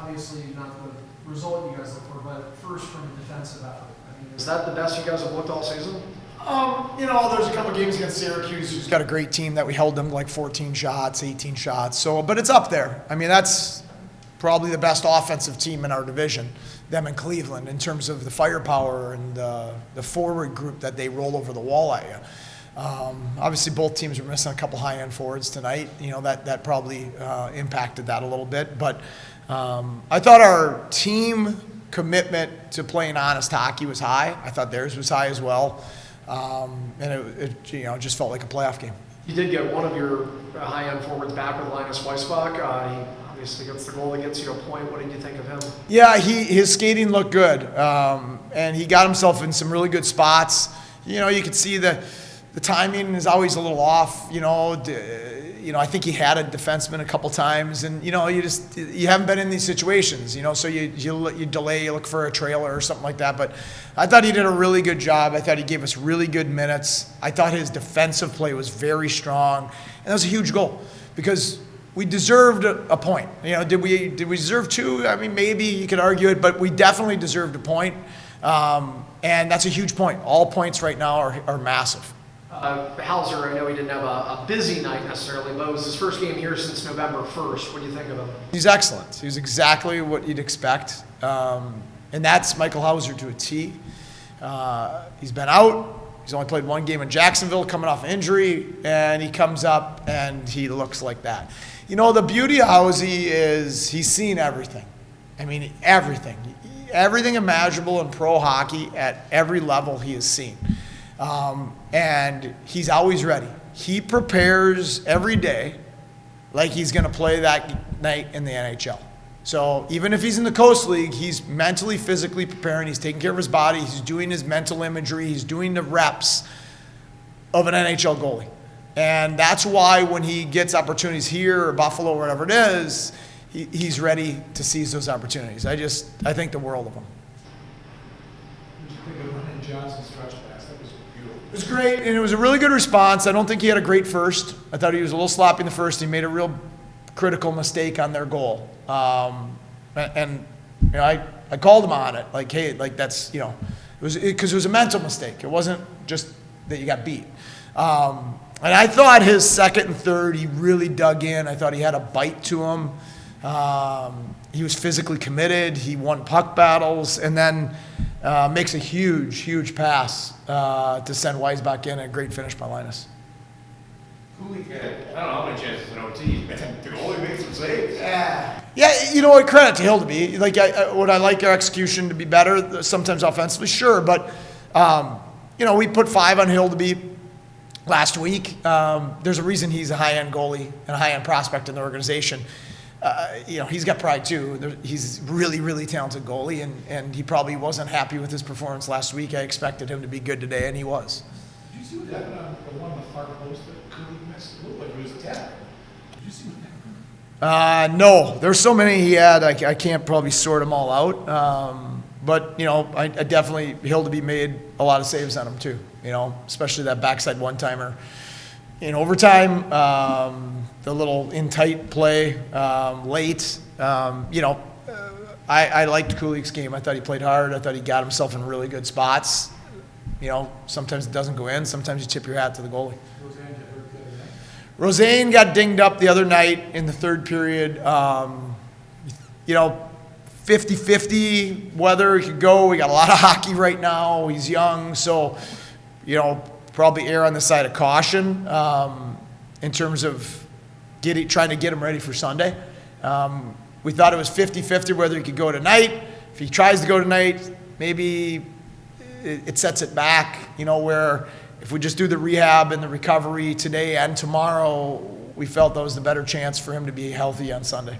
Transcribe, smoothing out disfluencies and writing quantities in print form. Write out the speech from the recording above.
obviously not the result you guys look for, but first from a defensive effort. I mean, is that the best you guys have looked all season? There's a couple games against Syracuse who's got a great team that we held them like 14 shots, 18 shots. So, but it's up there. I mean, that's probably the best offensive team in our division, them in Cleveland, in terms of the firepower and the forward group that they roll over the wall at you. Obviously, both teams are missing a couple high-end forwards tonight. That probably impacted that a little bit. But I thought our team commitment to playing honest hockey was high. I thought theirs was high as well. And it just felt like a playoff game. You did get one of your high-end forwards back with Linus Weissbach. He obviously gets the goal that gets you a point. What did you think of him? Yeah, his skating looked good, and he got himself in some really good spots. You could see the timing is always a little off. I think he had a defenseman a couple times, and you haven't been in these situations. So you delay, you look for a trailer or something like that. But I thought he did a really good job. I thought he gave us really good minutes. I thought his defensive play was very strong, and that was a huge goal because we deserved a point. Did we deserve two? I mean, maybe you could argue it, but we definitely deserved a point, and that's a huge point. All points right now are massive. Hauser, I know he didn't have a busy night necessarily, but it was his first game here since November 1st. What do you think of him? He's excellent. He's exactly what you'd expect. And that's Michael Hauser to a T. He's been out. He's only played one game in Jacksonville coming off injury, and he comes up and he looks like that. The beauty of Hausie is he's seen everything. I mean, everything. Everything imaginable in pro hockey at every level he has seen. And he's always ready. He prepares every day like he's going to play that night in the NHL. So even if he's in the Coast League, he's mentally, physically preparing. He's taking care of his body. He's doing his mental imagery. He's doing the reps of an NHL goalie. And that's why when he gets opportunities here or Buffalo or whatever it is, he's ready to seize those opportunities. I think the world of him. What did you think of running Johnson's stretch pass? That was beautiful. It was great, and it was a really good response. I don't think he had a great first. I thought he was a little sloppy in the first. He made a real critical mistake on their goal. I called him on it. Like, hey, like that's, it was because it was a mental mistake. It wasn't just that you got beat. And I thought his second and third, he really dug in. I thought he had a bite to him. He was physically committed. He won puck battles, and then makes a huge, huge pass to send Weissbach in. A great finish by Linus. Cooley had, I don't know how many chances in OT, man. The goalie made some saves. Yeah, credit to Hildeby. Like, would I like our execution to be better? Sometimes offensively, sure. But, we put 5 on Hildeby last week. There's a reason he's a high-end goalie and a high-end prospect in the organization. He's got pride too. He's really, really talented goalie, and he probably wasn't happy with his performance last week. I expected him to be good today, and he was. Did you see what happened on the one on the far post that Cooley missed? It looked like it was a tap. Did you see what happened? No. There's so many he had, I can't probably sort them all out. But, I definitely, Hildeby made a lot of saves on him too, especially that backside one-timer in overtime, the little in-tight play late. I liked Kulik's game. I thought he played hard. I thought he got himself in really good spots. Sometimes it doesn't go in. Sometimes you tip your hat to the goalie. Rosane got dinged up the other night in the third period. 50-50 whether he could go. We got a lot of hockey right now. He's young, so, probably err on the side of caution in terms of trying to get him ready for Sunday. We thought it was 50-50 whether he could go tonight. If he tries to go tonight, maybe it sets it back, where if we just do the rehab and the recovery today and tomorrow, we felt that was the better chance for him to be healthy on Sunday.